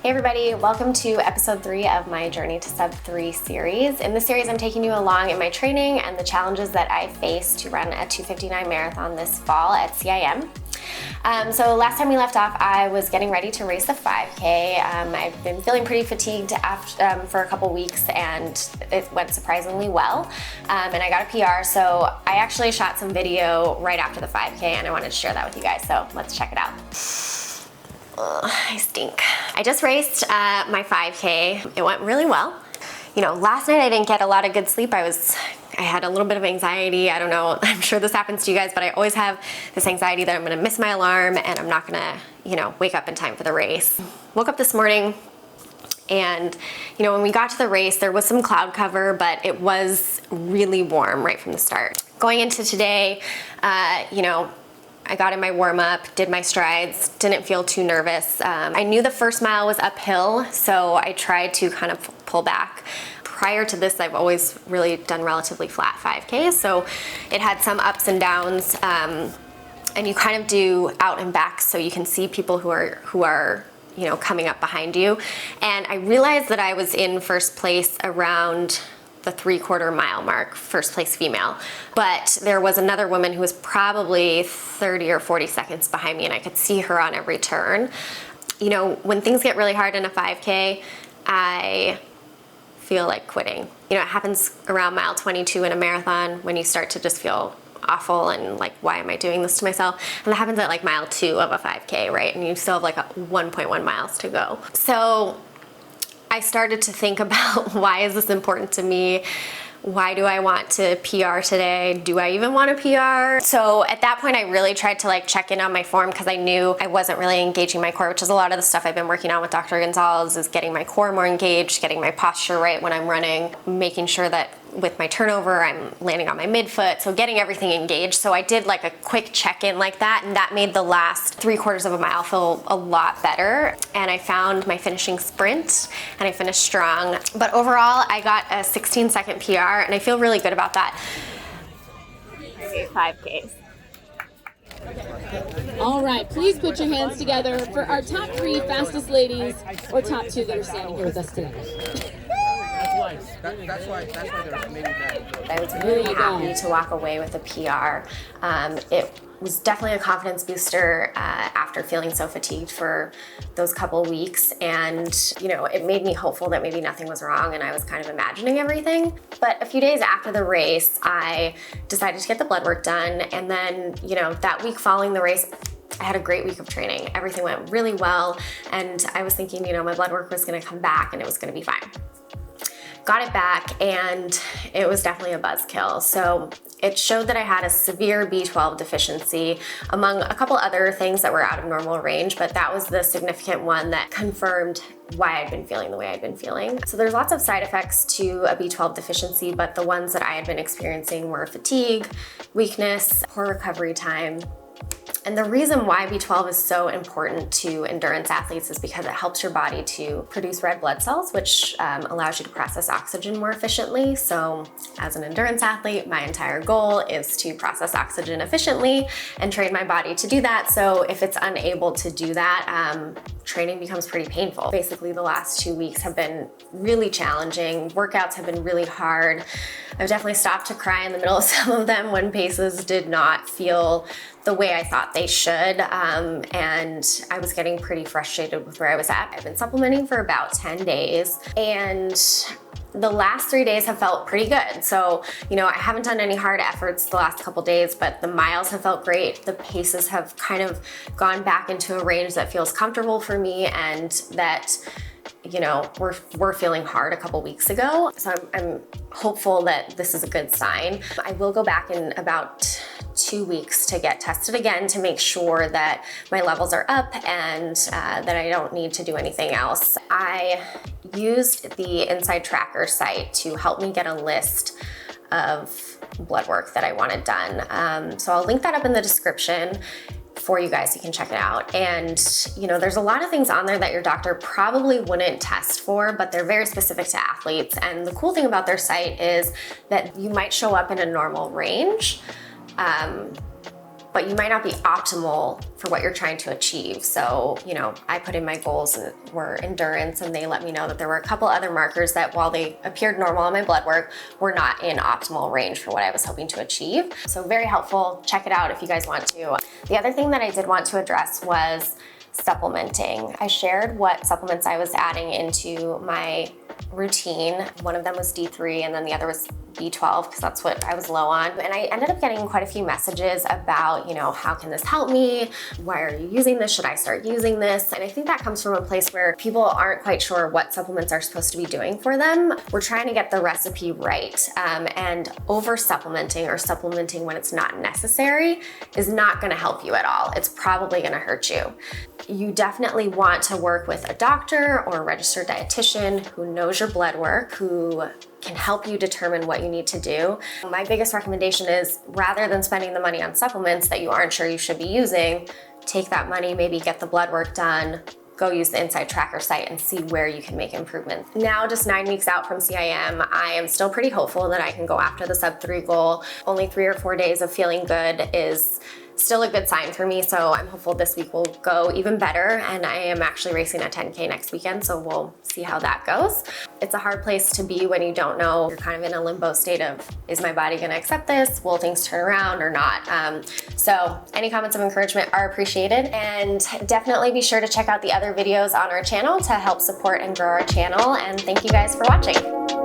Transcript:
Hey everybody, welcome to episode 3 of my Journey to Sub-3 series. In this series, I'm taking you along in my training and the challenges that I face to run a 2:59 marathon this fall at CIM. So last time we left off, I was getting ready to race the 5K. I've been feeling pretty fatigued for a couple weeks, and it went surprisingly well. And I got a PR, so I actually shot some video right after the 5K, and I wanted to share that with you guys, so let's check it out. Ugh, I stink. I just raced my 5K. It went really well. You know, last night I didn't get a lot of good sleep. I had a little bit of anxiety. I don't know, I'm sure this happens to you guys, but I always have this anxiety that I'm gonna miss my alarm and I'm not gonna, wake up in time for the race. Woke up this morning and, when we got to the race, there was some cloud cover, but it was really warm right from the start. Going into today, I got in my warm-up, did my strides, didn't feel too nervous. I knew the first mile was uphill, so I tried to kind of pull back. Prior to this, I've always really done relatively flat 5Ks, so it had some ups and downs, and you kind of do out and back so you can see people who are coming up behind you. And I realized that I was in first place around the 3/4 mile mark, first place female. But there was another woman who was probably 30 or 40 seconds behind me, and I could see her on every turn. When things get really hard in a 5K, I feel like quitting. It happens around mile 22 in a marathon when you start to just feel awful and like, why am I doing this to myself? And that happens at like mile 2 of a 5K, right? And you still have like 1.1 miles to go. So I started to think about, why is this important to me? Why do I want to PR today? Do I even want to PR? So at that point, I really tried to check in on my form because I knew I wasn't really engaging my core, which is a lot of the stuff I've been working on with Dr. Gonzalez, is getting my core more engaged, getting my posture right when I'm running, making sure that with my turnover, I'm landing on my midfoot, so getting everything engaged. So I did a quick check-in like that, and that made the last 3/4 of a mile feel a lot better. And I found my finishing sprint, and I finished strong. But overall, I got a 16-second PR, and I feel really good about that. I made 5Ks. All right, please put your hands together for our top 3 fastest ladies, or top 2 that are standing here with us today. That's why there's maybe that. I was really happy to walk away with a PR. It was definitely a confidence booster after feeling so fatigued for those couple weeks, and it made me hopeful that maybe nothing was wrong and I was kind of imagining everything. But a few days after the race, I decided to get the blood work done, and then that week following the race, I had a great week of training. Everything went really well, and I was thinking my blood work was going to come back and it was going to be fine. Got it back, and it was definitely a buzzkill. So it showed that I had a severe B12 deficiency, among a couple other things that were out of normal range, but that was the significant one that confirmed why I'd been feeling the way I'd been feeling. So there's lots of side effects to a B12 deficiency, but the ones that I had been experiencing were fatigue, weakness, poor recovery time. And the reason why B12 is so important to endurance athletes is because it helps your body to produce red blood cells, which allows you to process oxygen more efficiently. So as an endurance athlete, my entire goal is to process oxygen efficiently and train my body to do that. So if it's unable to do that, training becomes pretty painful. Basically, the last 2 weeks have been really challenging. Workouts have been really hard. I've definitely stopped to cry in the middle of some of them when paces did not feel the way I thought they should, and I was getting pretty frustrated with where I was at. I've been supplementing for about 10 days, and the last 3 days have felt pretty good. So, I haven't done any hard efforts the last couple days, but the miles have felt great. The paces have kind of gone back into a range that feels comfortable for me, and that were feeling hard a couple weeks ago. So I'm hopeful that this is a good sign. I will go back in about 2 weeks to get tested again to make sure that my levels are up and that I don't need to do anything else. I used the Inside Tracker site to help me get a list of blood work that I wanted done. So I'll link that up in the description for you guys. You can check it out. And there's a lot of things on there that your doctor probably wouldn't test for, but they're very specific to athletes. And the cool thing about their site is that you might show up in a normal range, but you might not be optimal for what you're trying to achieve. So, you know, I put in my goals were endurance, and they let me know that there were a couple other markers that, while they appeared normal on my blood work, were not in optimal range for what I was hoping to achieve. So very helpful. Check it out if you guys want to. The other thing that I did want to address was supplementing. I shared what supplements I was adding into my routine. One of them was D3, and then the other was B12, because that's what I was low on. And I ended up getting quite a few messages about, you know, how can this help me? Why are you using this? Should I start using this? And I think that comes from a place where people aren't quite sure what supplements are supposed to be doing for them. We're trying to get the recipe right, and over supplementing or supplementing when it's not necessary is not going to help you at all. It's probably going to hurt you. You definitely want to work with a doctor or a registered dietitian who knows your blood work, who can help you determine what you need to do. My biggest recommendation is, rather than spending the money on supplements that you aren't sure you should be using, take that money, maybe get the blood work done, go use the Inside Tracker site and see where you can make improvements. Now, just 9 weeks out from CIM, I am still pretty hopeful that I can go after the sub-3 goal. Only 3 or 4 days of feeling good is still a good sign for me, so I'm hopeful this week will go even better, and I am actually racing a 10K next weekend, so we'll see how that goes. It's a hard place to be when you don't know. You're kind of in a limbo state of, is my body gonna accept this? Will things turn around or not? So any comments of encouragement are appreciated, and definitely be sure to check out the other videos on our channel to help support and grow our channel, and thank you guys for watching.